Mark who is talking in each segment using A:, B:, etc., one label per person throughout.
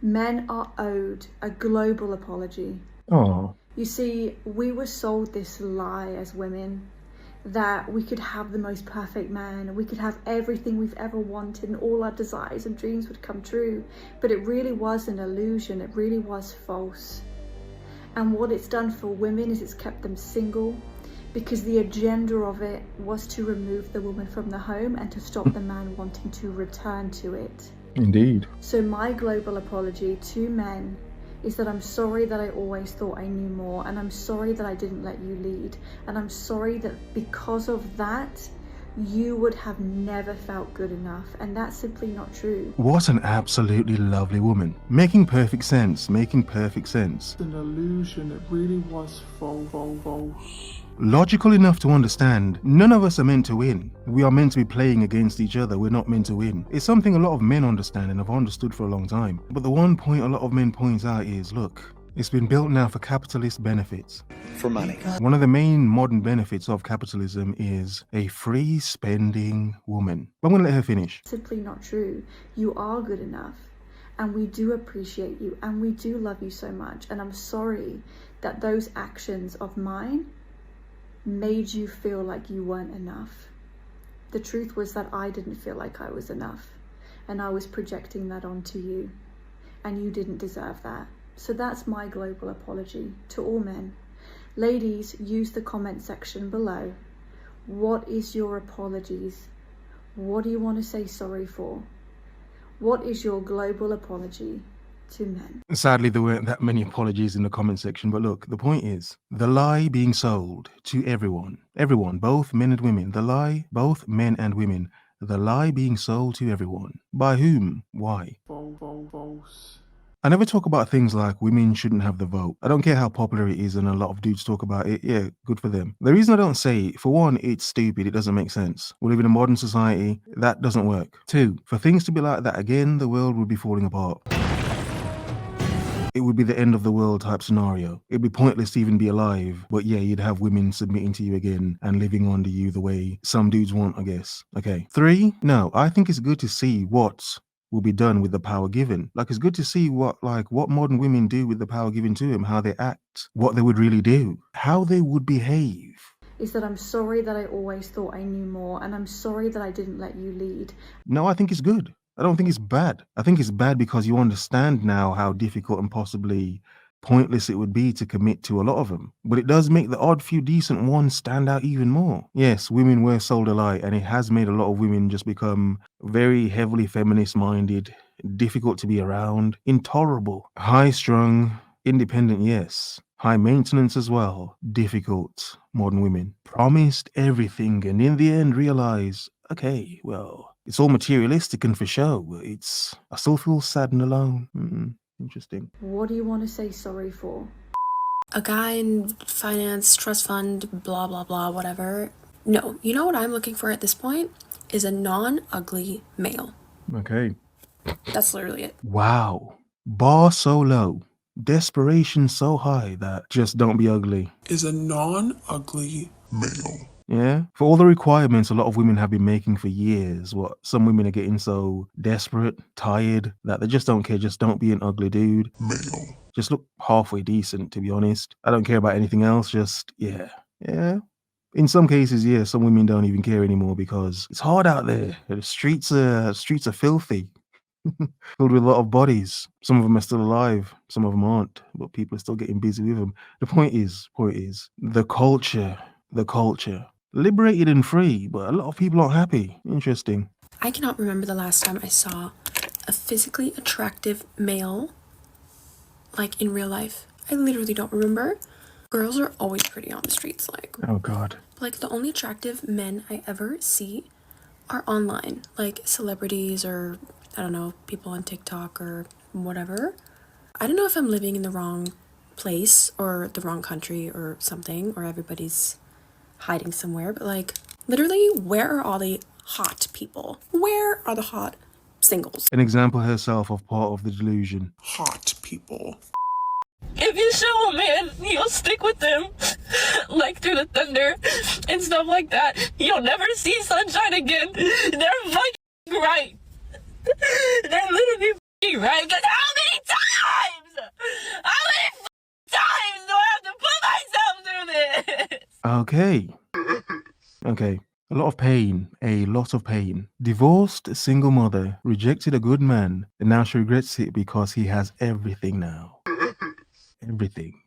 A: Men are owed a global apology.
B: Oh.
A: You see, we were sold this lie as women that we could have the most perfect man, we could have everything we've ever wanted, and all our desires and dreams would come true. But it really was an illusion, it really was false. And what it's done for women is it's kept them single, because the agenda of it was to remove the woman from the home and to stop the man wanting to return to it.
B: Indeed.
A: So my global apology to men is that I'm sorry that I always thought I knew more, and I'm sorry that I didn't let you lead, and I'm sorry that because of that, you would have never felt good enough, and that's simply not true.
B: What an absolutely lovely woman. Making perfect sense, making perfect sense.
C: An illusion, it really was false.
B: Logical enough to understand, none of us are meant to win. We are meant to be playing against each other, we're not meant to win. It's something a lot of men understand and have understood for a long time. But the one point a lot of men point out is, look, it's been built now for capitalist benefits.
D: For money.
B: One of the main modern benefits of capitalism is a free spending woman. But I'm gonna let her finish.
A: Simply not true. You are good enough, and we do appreciate you, and we do love you so much, and I'm sorry that those actions of mine made you feel like you weren't enough. The truth was that I didn't feel like I was enough, and I was projecting that onto you, and you didn't deserve that. So that's my global apology to all men. Ladies, use the comment section below. What is your apologies? What do you want to say sorry for? What is your global apology to men?
B: Sadly, there weren't that many apologies in the comment section, but look, the point is, the lie being sold to everyone, both men and women, the lie, both men and women, the lie being sold to everyone. By whom? Why?
C: False.
B: I never talk about things like women shouldn't have the vote. I don't care how popular it is and a lot of dudes talk about it. Yeah, good for them. The reason I don't say it, for one, it's stupid. It doesn't make sense. We live in a modern society. That doesn't work. Two, for things to be like that again, the world would be falling apart. It would be the end of the world type scenario. It'd be pointless to even be alive. But yeah, you'd have women submitting to you again and living under you the way some dudes want, I guess. Okay. Three, no, I think it's good to see what will be done with the power given. Like, it's good to see what modern women do with the power given to them, how they act, what they would really do, how they would behave.
A: Is that I'm sorry that I always thought I knew more, and I'm sorry that I didn't let you lead.
B: No, I think it's good. I don't think it's bad. I think it's bad because you understand now how difficult and possibly pointless it would be to commit to a lot of them. But it does make the odd few decent ones stand out even more. Yes, women were sold a lie, and it has made a lot of women just become very heavily feminist minded, difficult to be around, intolerable, high strung, independent, yes. High maintenance as well. Difficult modern women. Promised everything and in the end realize, okay, well, it's all materialistic and for show. I still feel sad and alone. Interesting.
A: What do you want to say sorry for?
E: A guy in finance, trust fund, blah, blah, blah, whatever. No, you know what I'm looking for at this point? Is a non-ugly male.
B: Okay.
E: That's literally it.
B: Wow. Bar so low. Desperation so high that just don't be ugly.
C: Is a non-ugly male.
B: Yeah, for all the requirements a lot of women have been making for years, some women are getting so desperate, tired, that they just don't care. Just don't be an ugly dude.
C: Male.
B: Just look halfway decent, to be honest. I don't care about anything else, just, yeah. In some cases, yeah, some women don't even care anymore because it's hard out there. The streets are filthy. Filled with a lot of bodies. Some of them are still alive, some of them aren't, but people are still getting busy with them. The point is, the culture. Liberated and free, but a lot of people aren't happy. Interesting.
E: I cannot remember the last time I saw a physically attractive male, like in real life. I literally don't remember. Girls are always pretty on the streets, like.
B: Oh God.
E: Like, the only attractive men I ever see are online, like celebrities or, I don't know, people on TikTok or whatever. I don't know if I'm living in the wrong place or the wrong country or something, or everybody's hiding somewhere, but like, literally, where are all the hot people? Where are the hot singles?
B: An example herself of part of the delusion.
C: Hot people.
F: If you show a man, you'll stick with them, like through the thunder and stuff like that. You'll never see sunshine again. They're fucking right. They're literally fucking right. Because how many
B: Okay. Okay. A lot of pain. A lot of pain. Divorced single mother rejected a good man, and now she regrets it because he has everything now. Everything.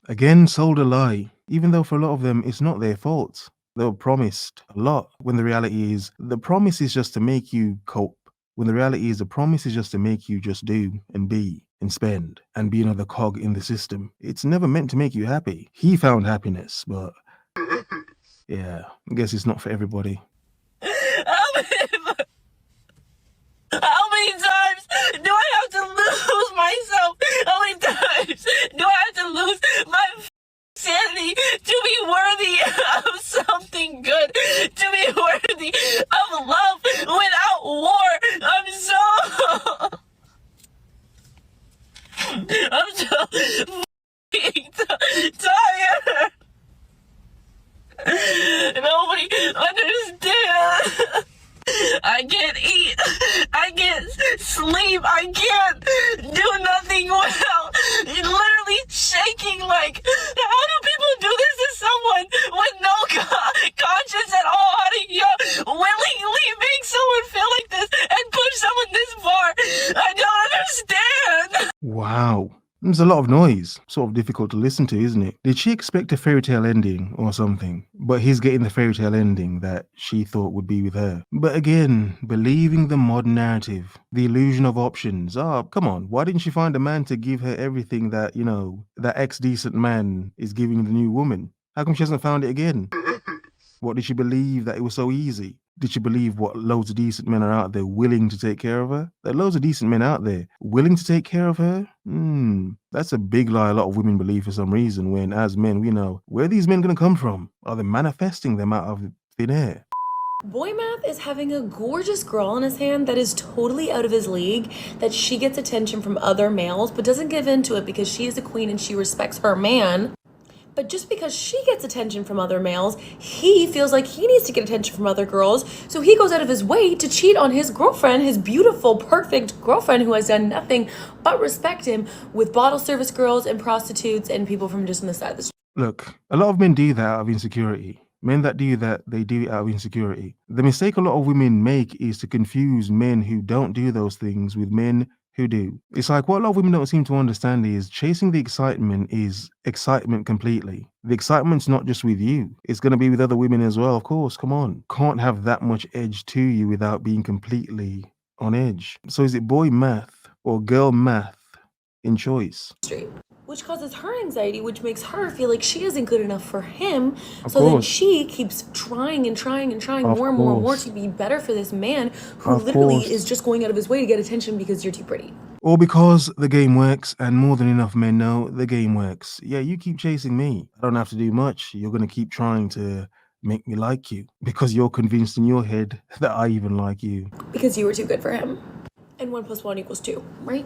B: Again, sold a lie, even though for a lot of them, it's not their fault. They were promised a lot when the reality is the promise is just to make you cope. When the reality is the promise is just to make you just do and be and spend and be another cog in the system. It's never meant to make you happy. He found happiness, but yeah, I guess it's not for everybody.
F: How many times do I have to lose myself? How many times do I have to lose my sanity to be worthy of something good? To be worthy of love without war? I'm so tired. Nobody understands. I can't eat. I can't sleep. I can't do nothing well. Literally shaking like, how do people do this to someone with no conscience at all? How do you willingly make someone feel like this and push someone this far? I don't understand.
B: Wow. There's a lot of noise. Sort of difficult to listen to, isn't it? Did she expect a fairy tale ending or something? But he's getting the fairy tale ending that she thought would be with her. But again, believing the modern narrative, the illusion of options. Oh, come on. Why didn't she find a man to give her everything that, that ex-decent man is giving the new woman? How come she hasn't found it again? What, did she believe that it was so easy? Did she believe what loads of decent men are out there willing to take care of her? There are loads of decent men out there willing to take care of her? That's a big lie a lot of women believe for some reason, when as men we know, where are these men going to come from? Are they manifesting them out of thin air?
E: Boy Math is having a gorgeous girl in his hand that is totally out of his league, that she gets attention from other males, but doesn't give into it because she is a queen and she respects her man. But just because she gets attention from other males, he feels like he needs to get attention from other girls. So he goes out of his way to cheat on his girlfriend, his beautiful, perfect girlfriend who has done nothing but respect him, with bottle service girls and prostitutes and people from just on the side of the street.
B: Look, a lot of men do that out of insecurity. Men that do that, they do it out of insecurity. The mistake a lot of women make is to confuse men who don't do those things with men who do. It's like what a lot of women don't seem to understand is chasing the excitement is excitement completely. The excitement's not just with you. It's going to be with other women as well, of course. Come on. Can't have that much edge to you without being completely on edge. So is it boy math or girl math in choice?
E: Which causes her anxiety, which makes her feel like she isn't good enough for him.
B: Of
E: So then
B: course.
E: she keeps trying and trying and trying
B: Of
E: more and more and more
B: course.
E: to be better for this man who
B: Of
E: literally
B: course.
E: is just going out of his way to get attention because you're too pretty.
B: Or because the game works, and more than enough men know the game works. Yeah, you keep chasing me. I don't have to do much. You're going to keep trying to make me like you because you're convinced in your head that I even like you.
E: Because you were too good for him. And 1 + 1 = 2, right?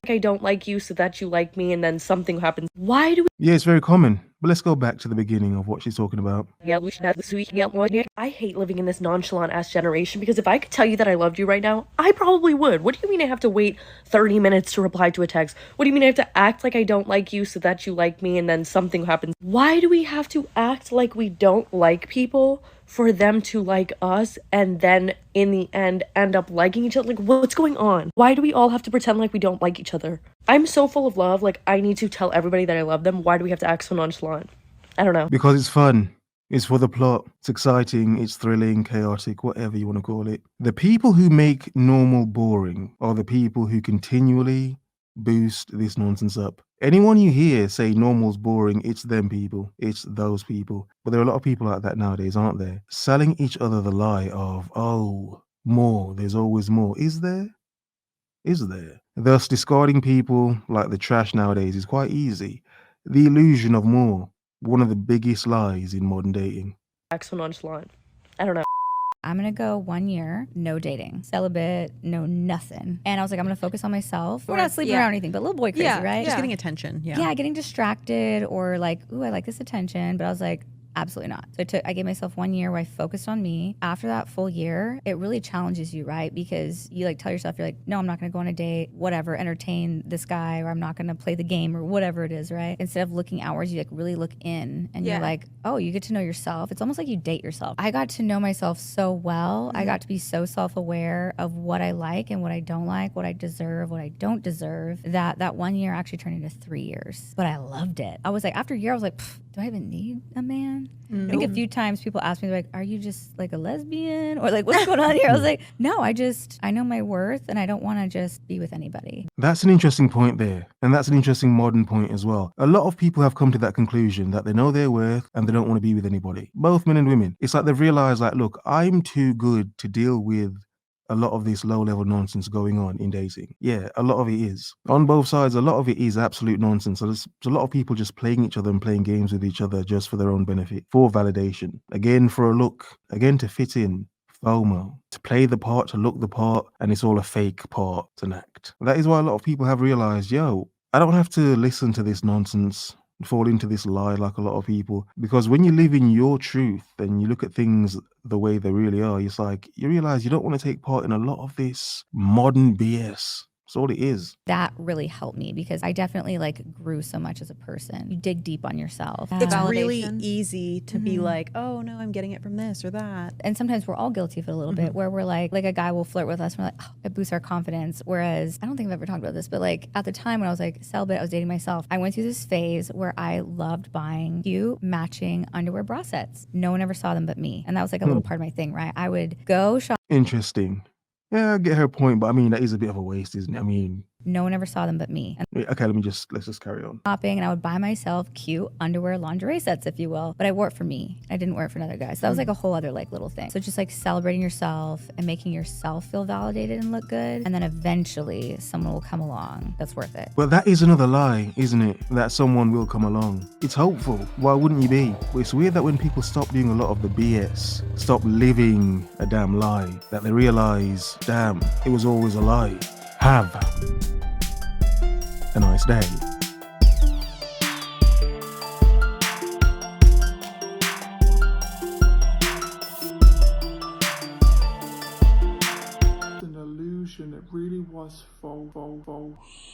D: I don't like you so that you like me, and then something happens. Why do
B: Yeah, it's very common. But let's go back to the beginning of what she's talking about.
D: I hate living in this nonchalant ass generation, because if I could tell you that I loved you right now, I probably would. What do you mean I have to wait 30 minutes to reply to a text? What do you mean I have to act like I don't like you so that you like me, and then something happens? Why do we have to act like we don't like people for them to like us, and then in the end up liking each other? Like, what's going on? Why do we all have to pretend like we don't like each other? I'm so full of love, like I need to tell everybody that I love them. Why do we have to act so nonchalant? I don't know.
B: Because it's fun. It's for the plot. It's exciting. It's thrilling, chaotic, whatever you want to call it. The people who make normal boring are the people who continually boost this nonsense up. Anyone you hear say normal's boring, it's them people. It's those people. But there are a lot of people like that nowadays, aren't there? Selling each other the lie of, oh, more. There's always more. Is there? Is there? Thus, discarding people like the trash nowadays is quite easy. The illusion of more. One of the biggest lies in modern dating.
D: Act so nonchalant. I don't know.
G: I'm gonna go 1 year, no dating, celibate, no nothing. And I was like, I'm gonna focus on myself. We're not sleeping around or anything, but little boy crazy, right?
H: Just getting attention.
G: Yeah, getting distracted or like, ooh, I like this attention. But I was like, Absolutely not. So I gave myself 1 year where I focused on me. After that full year, it really challenges you, right? Because you like tell yourself, you're like, no, I'm not going to go on a date, whatever, entertain this guy, or I'm not going to play the game or whatever it is, right? Instead of looking outwards, you like really look in and you're like, oh, you get to know yourself. It's almost like you date yourself. I got to know myself so well. I got to be so self-aware of what I like and what I don't like, what I deserve, what I don't deserve, that 1 year actually turned into 3 years. But I loved it. I was like, after a year, I was like, do I even need a man? I think a few times people ask me, like, are you just like a lesbian? Or like, what's going on here? I was like, no, I know my worth and I don't want to just be with anybody.
B: That's an interesting point there. And that's an interesting modern point as well. A lot of people have come to that conclusion that they know their worth and they don't want to be with anybody, both men and women. It's like they've realized, like, look, I'm too good to deal with a lot of this low-level nonsense going on in dating. Yeah, a lot of it is. On both sides, a lot of it is absolute nonsense. So there's a lot of people just playing each other and playing games with each other just for their own benefit, for validation. Again, for a look. Again, to fit in. FOMO. To play the part, to look the part, and it's all a fake part, an act. That is why a lot of people have realized, yo, I don't have to listen to this nonsense, fall into this lie like a lot of people, because when you live in your truth and you look at things the way they really are, it's like you realize you don't want to take part in a lot of this modern BS. That's all it is.
G: That really helped me because I definitely like grew so much as a person. You dig deep on yourself.
H: It's really easy to be like, oh no, I'm getting it from this or that.
G: And sometimes we're all guilty of it a little bit, where we're like a guy will flirt with us and we're like, oh, it boosts our confidence. Whereas I don't think I've ever talked about this, but like at the time when I was like celibate, I was dating myself. I went through this phase where I loved buying cute matching underwear bra sets. No one ever saw them but me. And that was like a little part of my thing, right? I would go shop.
B: Interesting. Yeah, I get her point, but I mean, that is a bit of a waste, isn't it? I mean,
G: no one ever saw them but me.
B: okay, let's just carry on.
G: Shopping, and I would buy myself cute underwear, lingerie sets, if you will. But I wore it for me. I didn't wear it for another guy. So that was like a whole other like little thing. So just like celebrating yourself and making yourself feel validated and look good. And then eventually someone will come along that's worth it.
B: Well, that is another lie, isn't it? That someone will come along. It's hopeful. Why wouldn't you be? But it's weird that when people stop doing a lot of the BS, stop living a damn lie, that they realize, damn, it was always a lie. Have a nice day.
C: An illusion, it really was false.